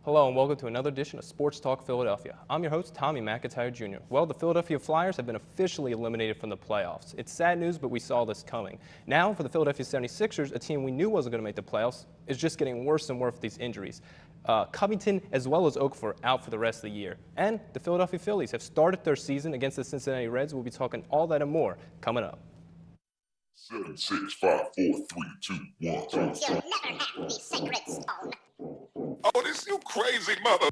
Hello and welcome to another edition of Sports Talk Philadelphia. I'm your host, Tommy McIntyre Jr. Well, the Philadelphia Flyers have been officially eliminated from the playoffs. It's sad news, but we saw this coming. Now, for the Philadelphia 76ers, a team we knew wasn't going to make the playoffs, is just getting worse and worse with these injuries. Covington as well as Okafor out for the rest of the year. And the Philadelphia Phillies have started their season against the Cincinnati Reds. We'll be talking all that and more coming up. 7, 6, 5, 4, 3, 2, 1. You'll never have the sacred stone. Oh, this you crazy mother.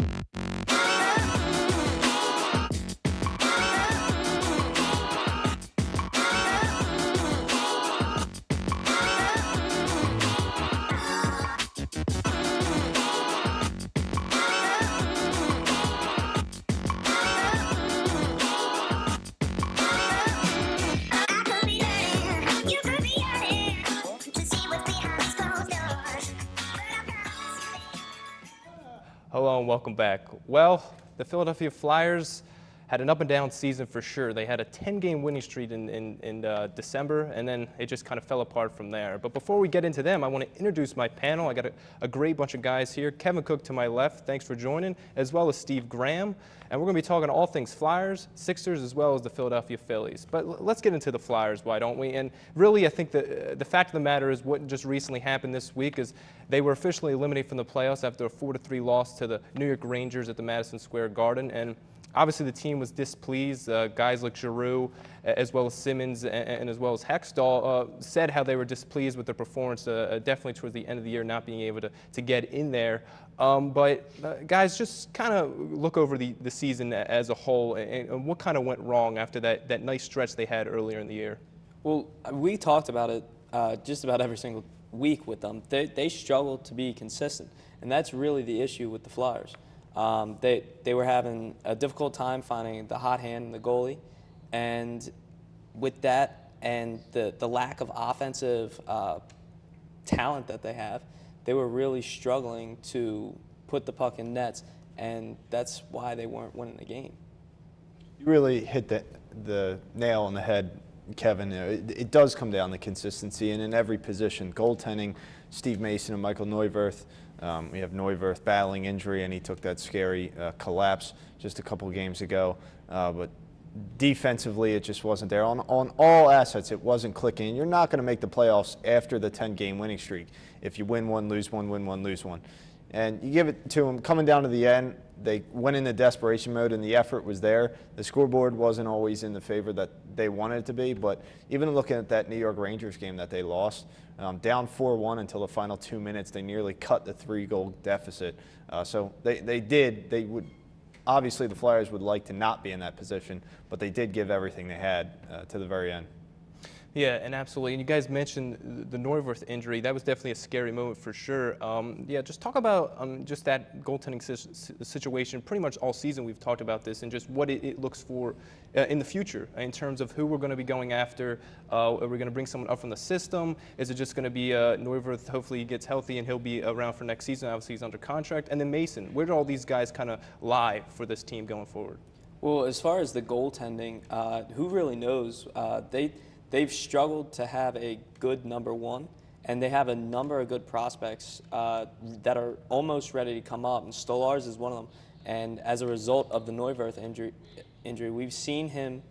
Hello and welcome back. Well, the Philadelphia Flyers had an up-and-down season for sure. They had a 10-game winning streak in December, and then it just kind of fell apart from there. But before we get into them, I want to introduce my panel. I got a great bunch of guys here. Kevin Cook to my left, thanks for joining, as well as Steve Graham. And we're going to be talking all things Flyers, Sixers, as well as the Philadelphia Phillies. But let's get into the Flyers, why don't we? And really, I think the fact of the matter is what just recently happened this week is they were officially eliminated from the playoffs after a 4-3 loss to the New York Rangers at the Madison Square Garden. And obviously, the team was displeased. Guys like Giroux, as well as Simmons, and as well as Hextall, said how they were displeased with their performance, definitely towards the end of the year, not being able to get in there. But guys, just kind of look over the season as a whole, and what kind of went wrong after that nice stretch they had earlier in the year. Well, we talked about it just about every single week with them. They struggled to be consistent, and that's really the issue with the Flyers. They were having a difficult time finding the hot hand in the goalie, and with that and the lack of offensive talent that they have, they were really struggling to put the puck in nets, and that's why they weren't winning the game. You really hit the nail on the head, Kevin. It does come down to consistency, and in every position, goaltending, Steve Mason and Michael Neuwirth. We have Neuwirth battling injury, and he took that scary collapse just a couple games ago. But defensively, it just wasn't there. On all assets, it wasn't clicking. You're not going to make the playoffs after the 10-game winning streak if you win one, lose one, win one, lose one. And you give it to them coming down to the end. They went into desperation mode, and the effort was there. The scoreboard wasn't always in the favor that they wanted it to be, but even looking at that New York Rangers game that they lost, down 4-1 until the final 2 minutes, they nearly cut the 3-goal deficit. So they would obviously the Flyers would like to not be in that position, but they did give everything they had to the very end. Yeah, and absolutely. And you guys mentioned the Neuwirth injury. That was definitely a scary moment for sure. Yeah, just talk about just that goaltending situation. Pretty much all season we've talked about this and just what it looks for in the future in terms of who we're going to be going after. Are we going to bring someone up from the system? Is it just going to be Neuwirth? Hopefully he gets healthy and he'll be around for next season. Obviously he's under contract. And then Mason. Where do all these guys kind of lie for this team going forward? Well, as far as the goaltending, who really knows? They've struggled to have a good number one, and they have a number of good prospects that are almost ready to come up, and Stolarz is one of them. And as a result of the Neuwirth injury, we've seen him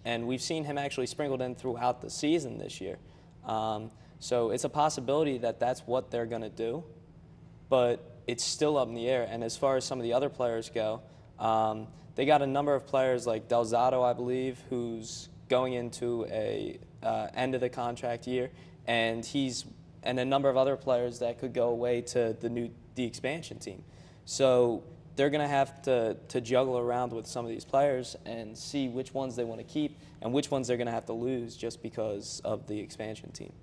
actually sprinkled in throughout the season this year. So it's a possibility that that's what they're going to do, but it's still up in the air. And as far as some of the other players go, they got a number of players like Del Zotto, I believe, who's going into a end of the contract year, and a number of other players that could go away to the expansion team. So they're going to have to juggle around with some of these players and see which ones they want to keep and which ones they're going to have to lose just because of the expansion team.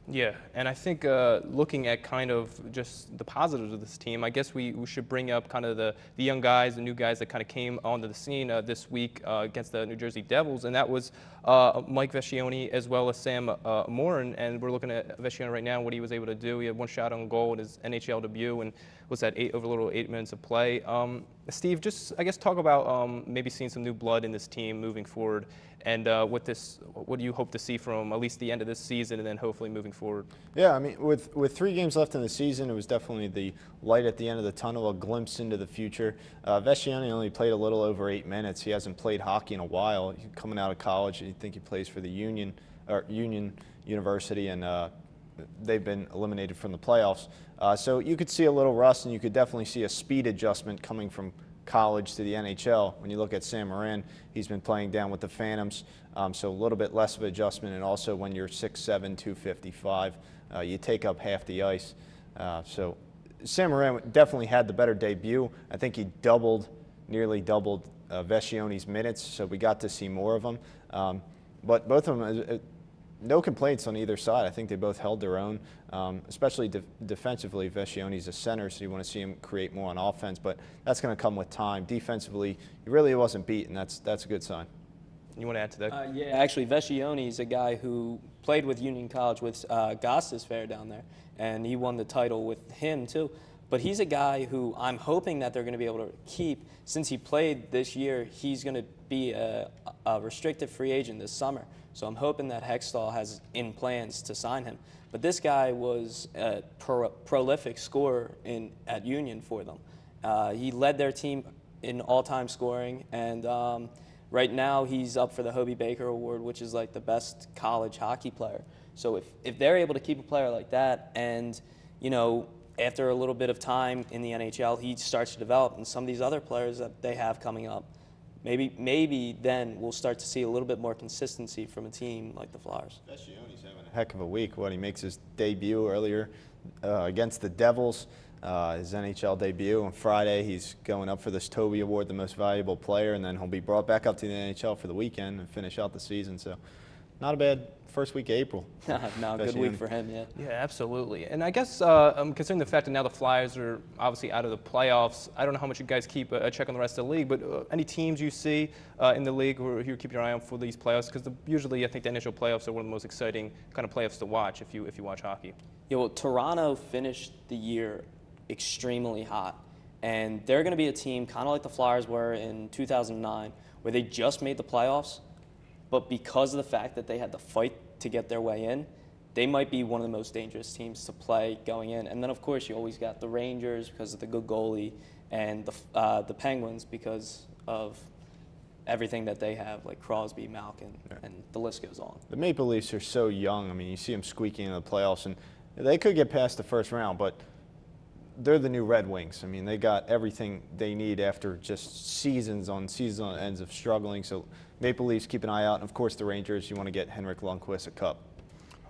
Yeah, and I think looking at kind of just the positives of this team, I guess we should bring up kind of the young guys, the new guys that kind of came onto the scene this week against the New Jersey Devils, and that was Mike Vescioni as well as Sam Morin. And we're looking at Vescioni right now, what he was able to do. He had one shot on goal in his NHL debut and was that over a little 8 minutes of play. Steve, just I guess talk about maybe seeing some new blood in this team moving forward, and what do you hope to see from at least the end of this season, and then hopefully moving forward? Yeah, I mean, with 3 games left in the season, it was definitely the light at the end of the tunnel, a glimpse into the future. Vescioni only played a little over 8 minutes. He hasn't played hockey in a while. Coming out of college, you think he plays for the Union University, and they've been eliminated from the playoffs. So you could see a little rust, and you could definitely see a speed adjustment coming from college to the NHL. When you look at Sam Morin, he's been playing down with the Phantoms, so a little bit less of adjustment. And also when you're 6'7", 255, you take up half the ice. So Sam Morin definitely had the better debut. I think he nearly doubled Vescioni's minutes, so we got to see more of him. But both of them, no complaints on either side. I think they both held their own, especially defensively. Vescioni's a center, so you want to see him create more on offense, but that's going to come with time. Defensively, he really wasn't beaten. That's a good sign. You want to add to that? Yeah, actually, Vescioni is a guy who played with Union College with Gostis Fair down there, and he won the title with him too. But he's a guy who I'm hoping that they're going to be able to keep. Since he played this year, he's going to be a restricted free agent this summer. So I'm hoping that Hextall has in plans to sign him. But this guy was a prolific scorer at Union for them. He led their team in all-time scoring, and right now he's up for the Hobie Baker Award, which is like the best college hockey player. So if they're able to keep a player like that, and after a little bit of time in the NHL, he starts to develop, and some of these other players that they have coming up, maybe then we'll start to see a little bit more consistency from a team like the Flyers. Vescioni's having a heck of a week. He makes his debut earlier against the Devils, his NHL debut. On Friday, he's going up for this Toby Award, the most valuable player, and then he'll be brought back up to the NHL for the weekend and finish out the season. So not a bad first week of April. No, good week for him, yeah. Yeah, absolutely. And I guess considering the fact that now the Flyers are obviously out of the playoffs, I don't know how much you guys keep a check on the rest of the league, but any teams you see in the league who you keep your eye on for these playoffs? Because usually I think the initial playoffs are one of the most exciting kind of playoffs to watch if you watch hockey. Yeah, well, Toronto finished the year extremely hot, and they're going to be a team kind of like the Flyers were in 2009, where they just made the playoffs, but because of the fact that they had to fight to get their way in, they might be one of the most dangerous teams to play going in. And then, of course, you always got the Rangers because of the good goalie, and the Penguins because of everything that they have, like Crosby, Malkin, and the list goes on. The Maple Leafs are so young. I mean, you see them squeaking in the playoffs, and they could get past the first round, but they're the new Red Wings. I mean, they got everything they need after just seasons on ends of struggling. So Maple Leafs, keep an eye out. And, of course, the Rangers, you want to get Henrik Lundqvist a cup.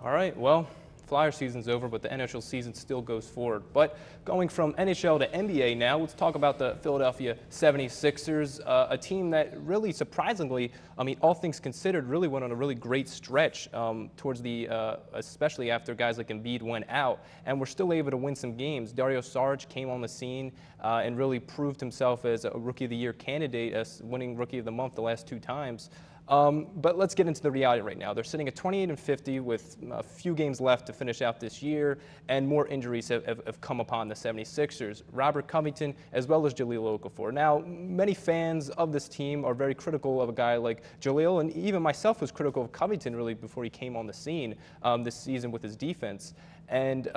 All right, well, Flyer season's over, but the NHL season still goes forward. But going from NHL to NBA now, let's talk about the Philadelphia 76ers, a team that really surprisingly, I mean, all things considered, really went on a really great stretch towards the, especially after guys like Embiid went out, and were still able to win some games. Dario Saric came on the scene and really proved himself as a Rookie of the Year candidate, as winning Rookie of the Month the last 2 times. But let's get into the reality right now. They're sitting at 28-50 with a few games left to finish out this year, and more injuries have come upon the 76ers. Robert Covington as well as Jahlil Okafor. Now, many fans of this team are very critical of a guy like Jahlil, and even myself was critical of Covington really before he came on the scene this season with his defense. And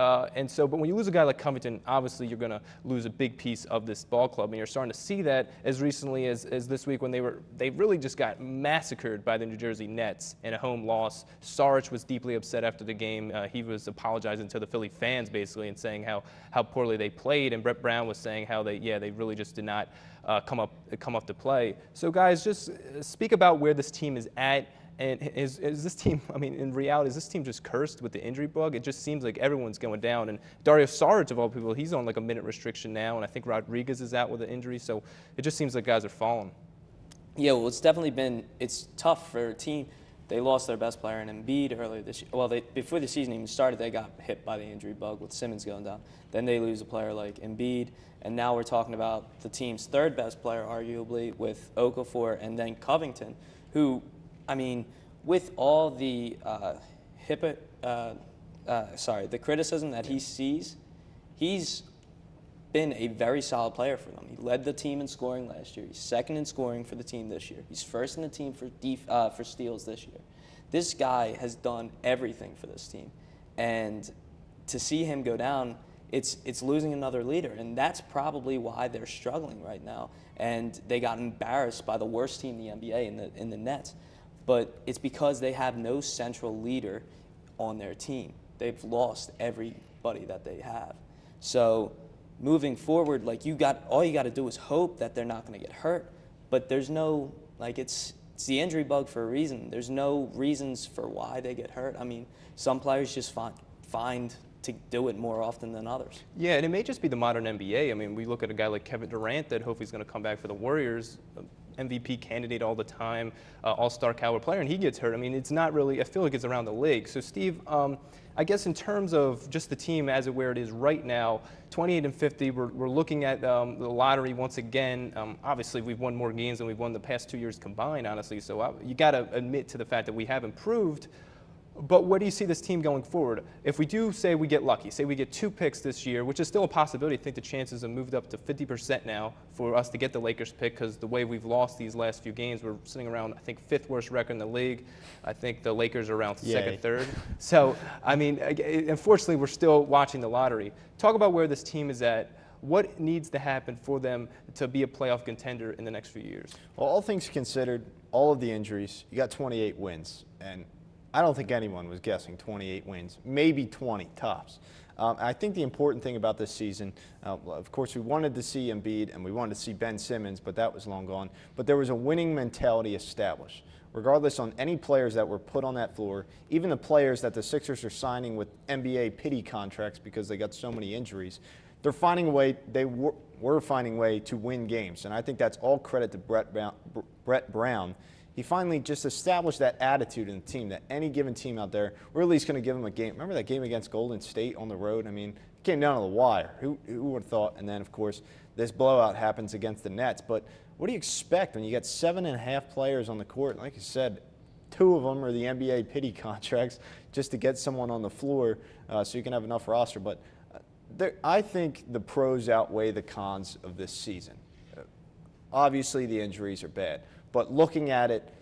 so, but when you lose a guy like Covington, obviously you're going to lose a big piece of this ball club, and you're starting to see that as recently as this week when they really just got massacred by the New Jersey Nets in a home loss. Saric was deeply upset after the game. He was apologizing to the Philly fans basically and saying how poorly they played, and Brett Brown was saying how they really just did not come up to play. So guys, just speak about where this team is at. And is this team, I mean, in reality, is this team just cursed with the injury bug? It just seems like everyone's going down. And Dario Saric, of all people, he's on like a minute restriction now, and I think Rodriguez is out with an injury. So it just seems like guys are falling. Yeah, well, it's tough for a team. They lost their best player in Embiid earlier this year. Well, before the season even started, they got hit by the injury bug with Simmons going down. Then they lose a player like Embiid, and now we're talking about the team's third best player, arguably, with Okafor and then Covington, who, I mean, with all the the criticism that he sees, he's been a very solid player for them. He led the team in scoring last year. He's second in scoring for the team this year. He's first in the team for steals this year. This guy has done everything for this team. And to see him go down, it's losing another leader, and that's probably why they're struggling right now. And they got embarrassed by the worst team in the NBA in the Nets. But it's because they have no central leader on their team. They've lost everybody that they have. So moving forward, like all you got to do is hope that they're not going to get hurt. But there's no, like, it's the injury bug for a reason. There's no reasons for why they get hurt. I mean, some players just find to do it more often than others. Yeah, and it may just be the modern NBA. I mean, we look at a guy like Kevin Durant that hopefully is going to come back for the Warriors, MVP candidate all the time, all-star caliber player, and he gets hurt. I mean, it's not really, I feel like it's around the league. So, Steve, I guess in terms of just the team as where it is right now, 28-50, we're looking at the lottery once again. Obviously, we've won more games than we've won the past 2 years combined, honestly. So you got to admit to the fact that we have improved. But where do you see this team going forward? If we do say we get lucky, say we get 2 picks this year, which is still a possibility, I think the chances have moved up to 50% now for us to get the Lakers pick, because the way we've lost these last few games, we're sitting around, I think, 5th worst record in the league. I think the Lakers are around 2nd, 3rd. So, I mean, unfortunately, we're still watching the lottery. Talk about where this team is at. What needs to happen for them to be a playoff contender in the next few years? Well, all things considered, all of the injuries, you got 28 wins. And I don't think anyone was guessing 28 wins, maybe 20 tops. I think the important thing about this season, of course, we wanted to see Embiid and we wanted to see Ben Simmons, but that was long gone. But there was a winning mentality established. Regardless on any players that were put on that floor, even the players that the Sixers are signing with NBA pity contracts because they got so many injuries, they're finding a way, they were finding a way to win games. And I think that's all credit to Brett Brown. He finally just established that attitude in the team that any given team out there, we're at least going to give them a game. Remember that game against Golden State on the road? I mean, it came down to the wire. Who would have thought? And then, of course, this blowout happens against the Nets. But what do you expect when you got 7.5 players on the court? Like I said, 2 of them are the NBA pity contracts just to get someone on the floor so you can have enough roster. But I think the pros outweigh the cons of this season. Obviously, the injuries are bad. But looking at it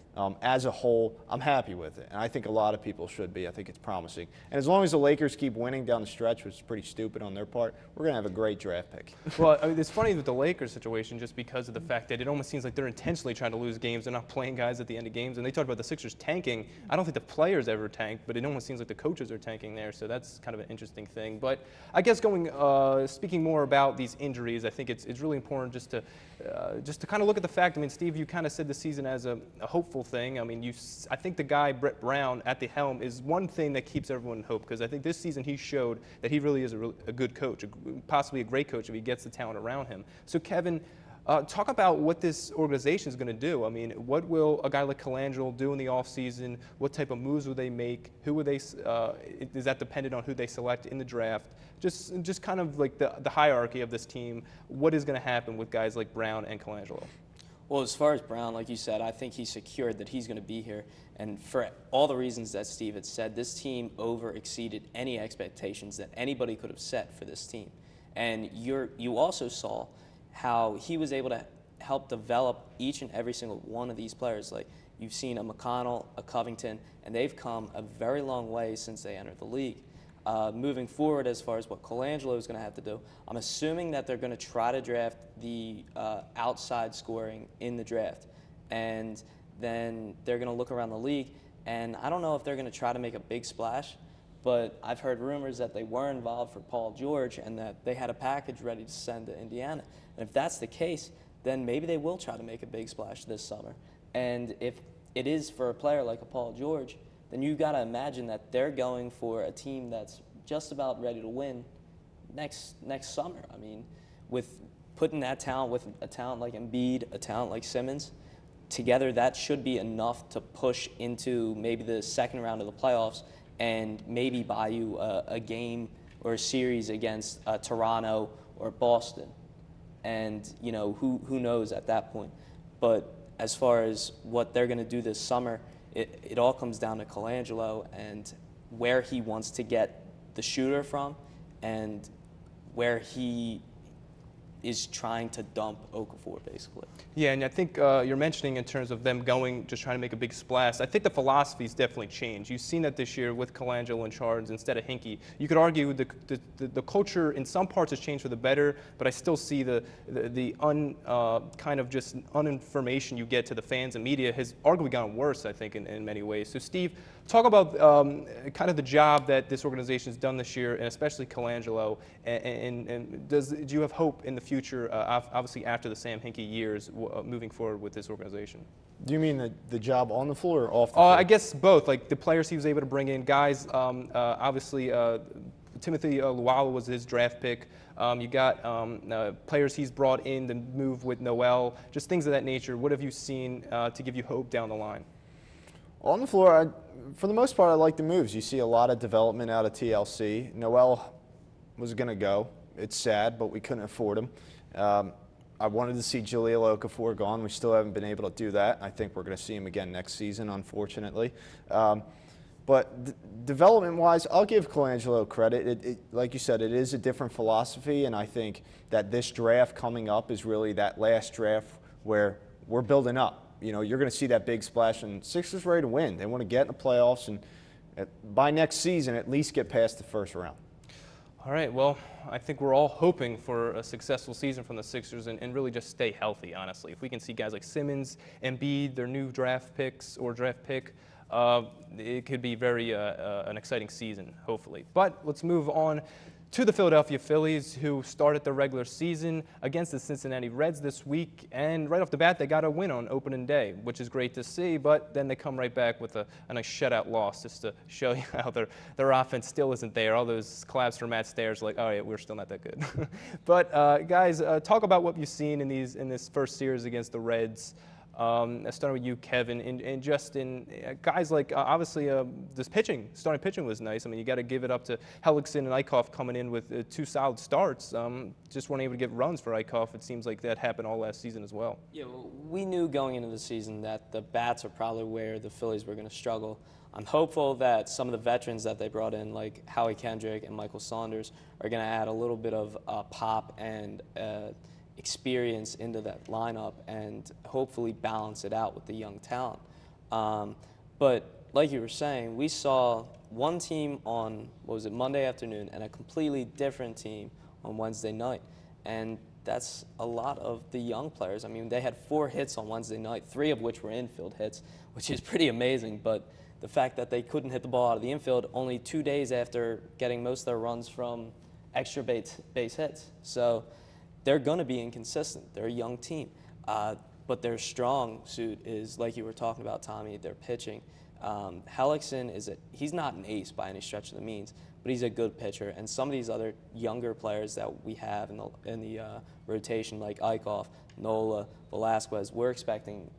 as a whole, I'm happy with it. And I think a lot of people should be. I think it's promising. And as long as the Lakers keep winning down the stretch, which is pretty stupid on their part, we're going to have a great draft pick. Well, I mean, it's funny with the Lakers situation just because of the fact that it almost seems like they're intentionally trying to lose games. They're not playing guys at the end of games. And they talked about the Sixers tanking. I don't think the players ever tanked, but it almost seems like the coaches are tanking there. So that's kind of an interesting thing. But I guess speaking more about these injuries, I think it's really important just to kind of look at the fact. I mean, Steve, you kind of said the season as a hopeful thing. I mean, I think the guy, Brett Brown, at the helm is one thing that keeps everyone in hope, because I think this season he showed that he really is a good coach, possibly a great coach if he gets the talent around him. So, Kevin, talk about what this organization is going to do. I mean, what will a guy like Colangelo do in the offseason? What type of moves will they make? Who will they? Is that dependent on who they select in the draft? Just kind of like the hierarchy of this team. What is going to happen with guys like Brown and Colangelo? Well, as far as Brown, like you said, I think he secured that he's going to be here. And for all the reasons that Steve had said, this team over-exceeded any expectations that anybody could have set for this team. And you also saw how he was able to help develop each and every single one of these players. Like, you've seen a McConnell, a Covington, and they've come a very long way since they entered the league. Moving forward, as far as what Colangelo is going to have to do, I'm assuming that they're going to try to draft the outside scoring in the draft. And then they're going to look around the league. And I don't know if they're going to try to make a big splash, but I've heard rumors that they were involved for Paul George and that they had a package ready to send to Indiana. And if that's the case, then maybe they will try to make a big splash this summer. And if it is for a player like a Paul George, then you've got to imagine that they're going for a team that's just about ready to win next summer. I mean, with putting that talent with a talent like Embiid, a talent like Simmons, together, that should be enough to push into maybe the second round of the playoffs and maybe buy you a game or a series against Toronto or Boston. And, you know, who knows at that point. But as far as what they're going to do this summer, it all comes down to Colangelo and where he wants to get the shooter from and where he is trying to dump Okafor, basically. Yeah, and I think you're mentioning in terms of them going, just trying to make a big splash. I think the philosophy's definitely changed. You've seen that this year with Colangelo in charge instead of Hinkie. You could argue the culture in some parts has changed for the better, but I still see the kind of just uninformation you get to the fans and media has arguably gotten worse, I think, in many ways. So, Steve, talk about kind of the job that this organization has done this year, and especially Colangelo, and do you have hope in the future, obviously after the Sam Hinkie years, moving forward with this organization? Do you mean the job on the floor or off the floor? I guess both. Like the players he was able to bring in, guys. Obviously, Timothy Luala was his draft pick. You got players he's brought in to move with Noel. Just things of that nature. What have you seen to give you hope down the line? On the floor, for the most part, I like the moves. You see a lot of development out of TLC. Noel was going to go. It's sad, but we couldn't afford him. I wanted to see Jahlil Okafor gone. We still haven't been able to do that. I think we're going to see him again next season, unfortunately. But development-wise, I'll give Colangelo credit. Like you said, it is a different philosophy, and I think that this draft coming up is really that last draft where we're building up. You know, you're going to see that big splash, and Sixers ready to win. They want to get in the playoffs, and by next season, at least get past the first round. All right, well, I think we're all hoping for a successful season from the Sixers and really just stay healthy, honestly. If we can see guys like Simmons, Embiid, their new draft picks or draft pick, it could be very an exciting season, hopefully. But let's move on to the Philadelphia Phillies, who started their regular season against the Cincinnati Reds this week. And right off the bat, they got a win on opening day, which is great to see. But then they come right back with a nice shutout loss, just to show you how their offense still isn't there. All those collabs from Matt Stairs are like, oh, yeah, we're still not that good. But, guys, talk about what you've seen in this first series against the Reds. Starting with you, Kevin, and just in guys like obviously this starting pitching was nice. I mean, you got to give it up to Hellickson and Eichhoff coming in with two solid starts. Just weren't able to get runs for Eichhoff. It seems like that happened all last season as well. Yeah, well, we knew going into the season that the bats are probably where the Phillies were going to struggle. I'm hopeful that some of the veterans that they brought in, like Howie Kendrick and Michael Saunders, are going to add a little bit of pop and experience into that lineup and hopefully balance it out with the young talent. But like you were saying, we saw one team on, Monday afternoon, and a completely different team on Wednesday night. And that's a lot of the young players. I mean, they had 4 hits on Wednesday night, 3 of which were infield hits, which is pretty amazing. But the fact that they couldn't hit the ball out of the infield only 2 days after getting most of their runs from extra base hits. So they're going to be inconsistent. They're a young team. But their strong suit is, like you were talking about, Tommy, their pitching. Hellickson he's not an ace by any stretch of the means, but he's a good pitcher. And some of these other younger players that we have in the rotation, like Eichhoff, Nola, Velasquez, we're expecting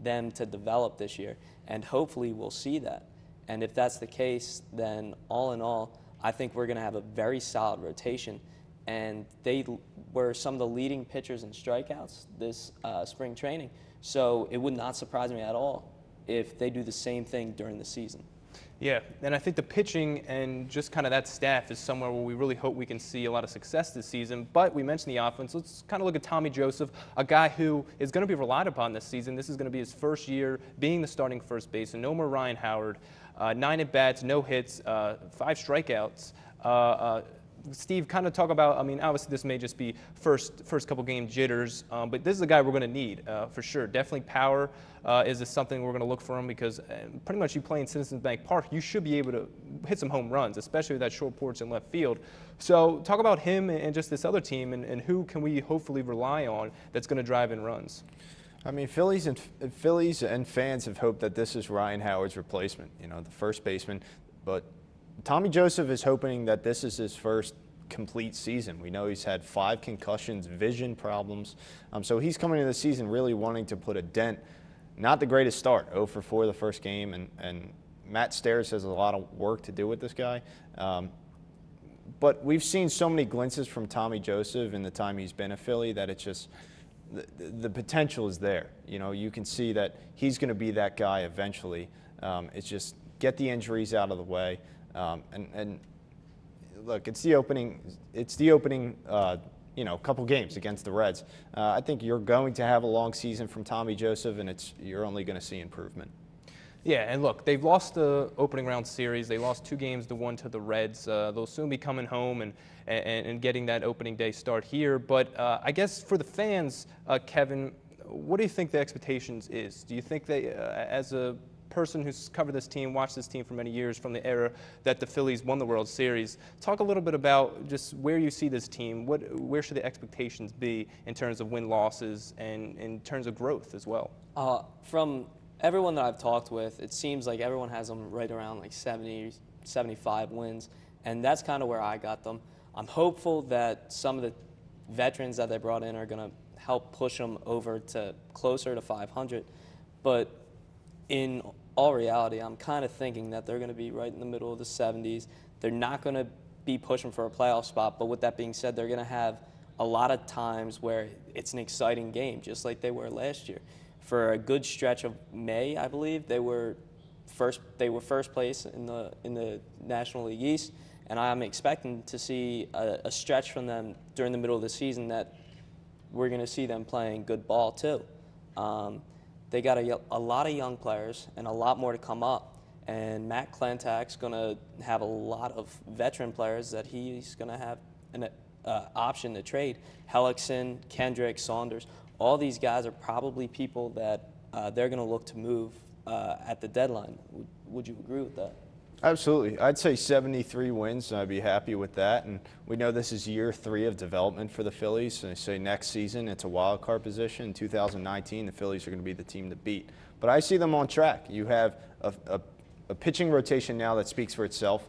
them to develop this year. And hopefully we'll see that. And if that's the case, then all in all, I think we're going to have a very solid rotation. And they were some of the leading pitchers in strikeouts this spring training. So it would not surprise me at all if they do the same thing during the season. Yeah, and I think the pitching and just kind of that staff is somewhere where we really hope we can see a lot of success this season. But we mentioned the offense. Let's kind of look at Tommy Joseph, a guy who is going to be relied upon this season. This is going to be his first year being the starting first baseman. No more Ryan Howard. 9 at-bats, no hits, 5 strikeouts. Steve, kind of talk about, I mean, obviously this may just be first couple game jitters, but this is a guy we're going to need for sure. Definitely power is something we're going to look for him because pretty much you play in Citizens Bank Park, you should be able to hit some home runs, especially with that short porch in left field. So talk about him and just this other team and who can we hopefully rely on that's going to drive in runs. I mean, Phillies and fans have hoped that this is Ryan Howard's replacement, you know, the first baseman, but Tommy Joseph is hoping that this is his first complete season. We know he's had 5 concussions, vision problems. So he's coming into the season really wanting to put a dent. Not the greatest start, 0 for 4 the first game, and Matt Stairs has a lot of work to do with this guy. But we've seen so many glimpses from Tommy Joseph in the time he's been a Philly that it's just the potential is there. You know, you can see that he's going to be that guy eventually. It's just get the injuries out of the way. And look, it's the opening a couple games against the Reds. I think you're going to have a long season from Tommy Joseph, and you're only going to see improvement. Yeah, and look, they've lost the opening round series. They lost 2 games to 1 to the Reds. They'll soon be coming home and getting that opening day start here. But I guess for the fans, Kevin, what do you think the expectations is? Do you think they, as a person who's covered this team, watched this team for many years from the era that the Phillies won the World Series, talk a little bit about just where you see this team. Where should the expectations be in terms of win-losses and in terms of growth as well? From everyone that I've talked with, it seems like everyone has them right around like 70, 75 wins, and that's kind of where I got them. I'm hopeful that some of the veterans that they brought in are going to help push them over to closer to 500, but in all reality, I'm kind of thinking that they're going to be right in the middle of the 70s. They're not going to be pushing for a playoff spot, but with that being said, they're going to have a lot of times where it's an exciting game, just like they were last year. For a good stretch of May, I believe, they were first place in the National League East, and I'm expecting to see a stretch from them during the middle of the season that we're going to see them playing good ball too. They got a lot of young players and a lot more to come up, and Matt Klentak's going to have a lot of veteran players that he's going to have an option to trade. Hellickson, Kendrick, Saunders, all these guys are probably people that they're going to look to move at the deadline. Would you agree with that? Absolutely. I'd say 73 wins, and I'd be happy with that. And we know this is year 3 of development for the Phillies. And I say next season it's a wild card position. In 2019, the Phillies are going to be the team to beat. But I see them on track. You have a pitching rotation now that speaks for itself.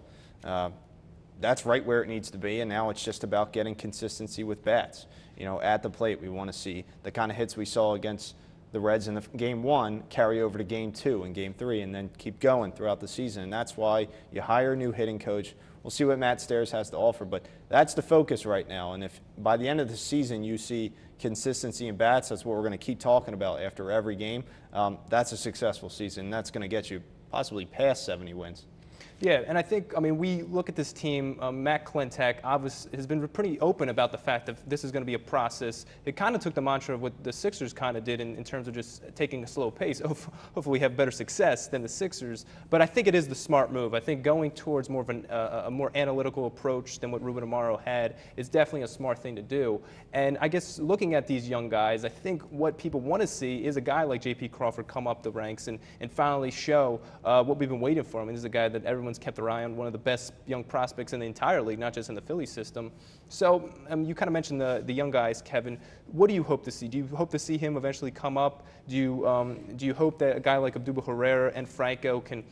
That's right where it needs to be, and now it's just about getting consistency with bats. At the plate, we want to see the kind of hits we saw against the Reds in Game 1 carry over to Game 2 and Game 3, and then keep going throughout the season. And that's why you hire a new hitting coach. We'll see what Matt Stairs has to offer, but that's the focus right now. And if by the end of the season you see consistency in bats, that's what we're going to keep talking about after every game. That's a successful season. That's going to get you possibly past 70 wins. Yeah, and I think, we look at this team, Matt Klentak has been pretty open about the fact that this is going to be a process. It kind of took the mantra of what the Sixers kind of did in terms of just taking a slow pace. Hopefully we have better success than the Sixers, but I think it is the smart move. I think going towards more of a more analytical approach than what Ruben Amaro had is definitely a smart thing to do. And I guess looking at these young guys, I think what people want to see is a guy like J.P. Crawford come up the ranks and finally show what we've been waiting for him. And this is a guy that everyone's kept their eye on, one of the best young prospects in the entire league, not just in the Phillies system. So you kind of mentioned the young guys, Kevin. What do you hope to see? Do you hope to see him eventually come up? Do you hope that a guy like Abdul Herrera and Franco can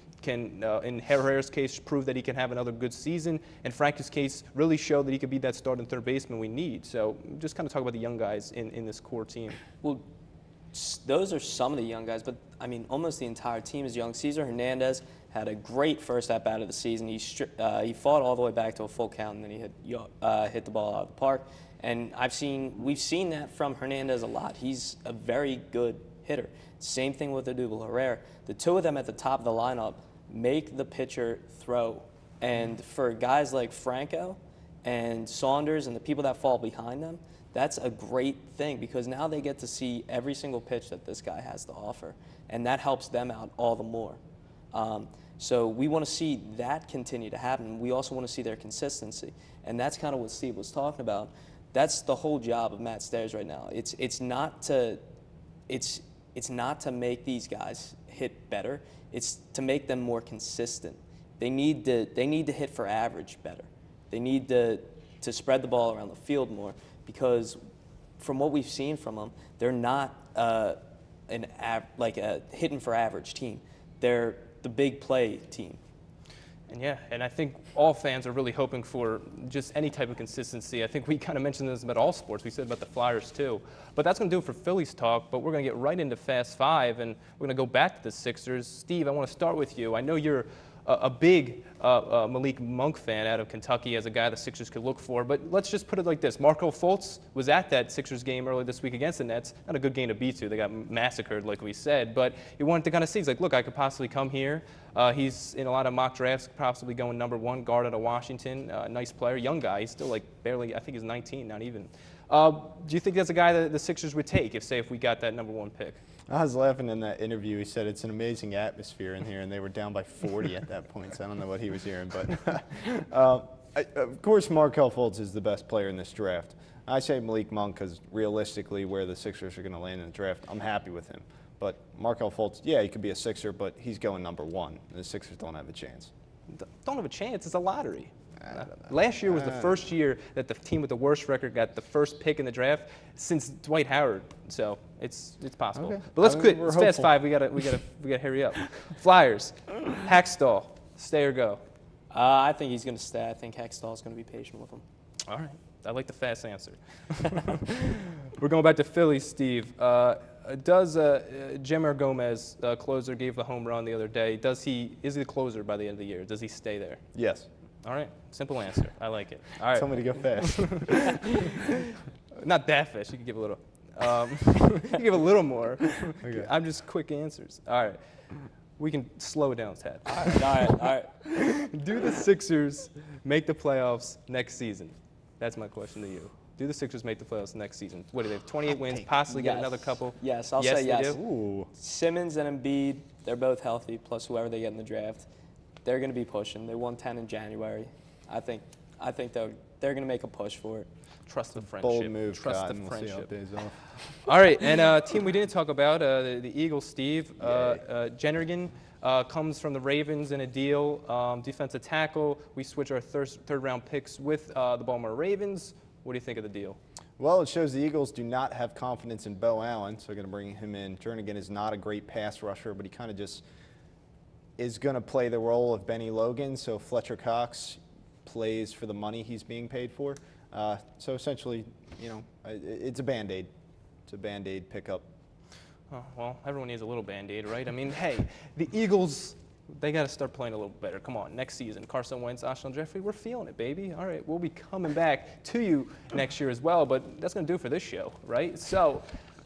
in Herrera's case, prove that he can have another good season, and Franco's case, really show that he could be that starting third baseman we need? So just kind of talk about the young guys in this core team. Well, those are some of the young guys, but almost the entire team is young. Cesar Hernandez had a great first at-bat of the season. He fought all the way back to a full count, and then he hit the ball out of the park. And we've seen that from Hernandez a lot. He's a very good hitter. Same thing with Odubel Herrera. The two of them at the top of the lineup make the pitcher throw. And for guys like Franco and Saunders and the people that fall behind them, that's a great thing because now they get to see every single pitch that this guy has to offer, and that helps them out all the more. So we want to see that continue to happen. We also want to see their consistency, and that's kind of what Steve was talking about. That's the whole job of Matt Stairs right now. It's not to make these guys hit better. It's to make them more consistent. They need to hit for average better. They need to spread the ball around the field more because from what we've seen from them, they're not like a hitting for average team. They're the big play team. And I think all fans are really hoping for just any type of consistency. I think we kind of mentioned this about all sports. We said about the Flyers too. But that's going to do it for Phillies talk. But we're going to get right into Fast Five, and we're going to go back to the Sixers. Steve, I want to start with you. I know you're a big Malik Monk fan out of Kentucky as a guy the Sixers could look for. But let's just put it like this. Marco Fultz was at that Sixers game earlier this week against the Nets. Not a good game to beat to. They got massacred, like we said. But he wanted to kind of see, he's like, look, I could possibly come here. He's in a lot of mock drafts, possibly going #1 guard out of Washington. Nice player, young guy. He's still like barely, I think he's 19, not even. Do you think that's a guy that the Sixers would take if we got that number 1 pick? I was laughing in that interview. He said it's an amazing atmosphere in here, and they were down by 40 at that point, so I don't know what he was hearing. But, of course, Markelle Fultz is the best player in this draft. I say Malik Monk because realistically where the Sixers are going to land in the draft, I'm happy with him. But Markelle Fultz, yeah, he could be a Sixer, but he's going number 1. And the Sixers don't have a chance. Don't have a chance. It's a lottery. Last year was the first year that the team with the worst record got the first pick in the draft since Dwight Howard. So it's possible. Okay. But let's quit. We're It's fast hopeful. 5. We gotta hurry up. Flyers. Hackstall. Stay or go. I think he's going to stay. I think Hextall is going to be patient with him. All right. I like the fast answer. We're going back to Philly, Steve. Does Jemer Gomez, closer, gave the home run the other day? Is he the closer by the end of the year? Does he stay there? Yes. All right. Simple answer. I like it. All right. Tell me to go fast. Not that fast. You can give a little. You can give a little more. Okay. I'm just quick answers. All right. We can slow it down, Tad. All right. Do the Sixers make the playoffs next season? That's my question to you. Do the Sixers make the playoffs next season? What do they have? 28 wins, possibly get Yes. another couple? Yes, I'll say yes. They do? Ooh. Simmons and Embiid, they're both healthy, plus whoever they get in the draft. They're going to be pushing. They won 10 in January. I think they're going to make a push for it. Trust the friendship. Bold move, Trust Cotton. the We'll see how it friendship. pays off. All right, and a team we didn't talk about, the Eagles, Steve. Jennergan comes from the Ravens in a deal. Defensive tackle. We switch our third-round picks with the Baltimore Ravens. What do you think of the deal? Well, it shows the Eagles do not have confidence in Bo Allen, so they're going to bring him in. Jernigan is not a great pass rusher, but he kind of just is going to play the role of Benny Logan, so Fletcher Cox plays for the money he's being paid for. So essentially, it's a Band-Aid. It's a Band-Aid pickup. Oh, well, everyone needs a little Band-Aid, right? I mean, hey, the Eagles, they got to start playing a little better. Come on, next season, Carson Wentz, Alshon Jeffrey, we're feeling it, baby. All right, we'll be coming back to you next year as well, but that's going to do it for this show, right? So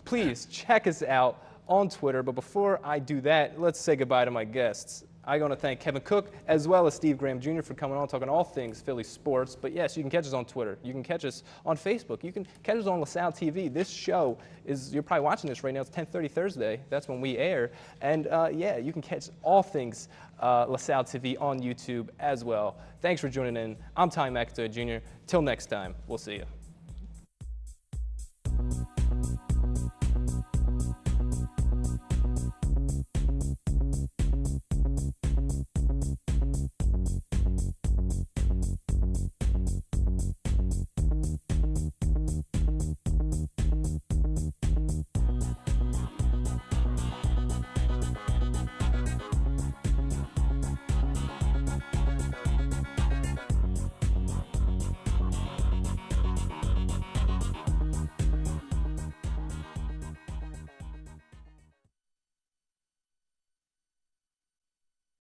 please check us out on Twitter. But before I do that, let's say goodbye to my guests. I want to thank Kevin Cook as well as Steve Graham Jr. for coming on, talking all things Philly sports. But yes, you can catch us on Twitter. You can catch us on Facebook. You can catch us on LaSalle TV. This show is, you're probably watching this right now, it's 10:30 Thursday. That's when we air. And yeah, you can catch all things LaSalle TV on YouTube as well. Thanks for joining in. I'm Ty McIntyre Jr. Till next time, we'll see you.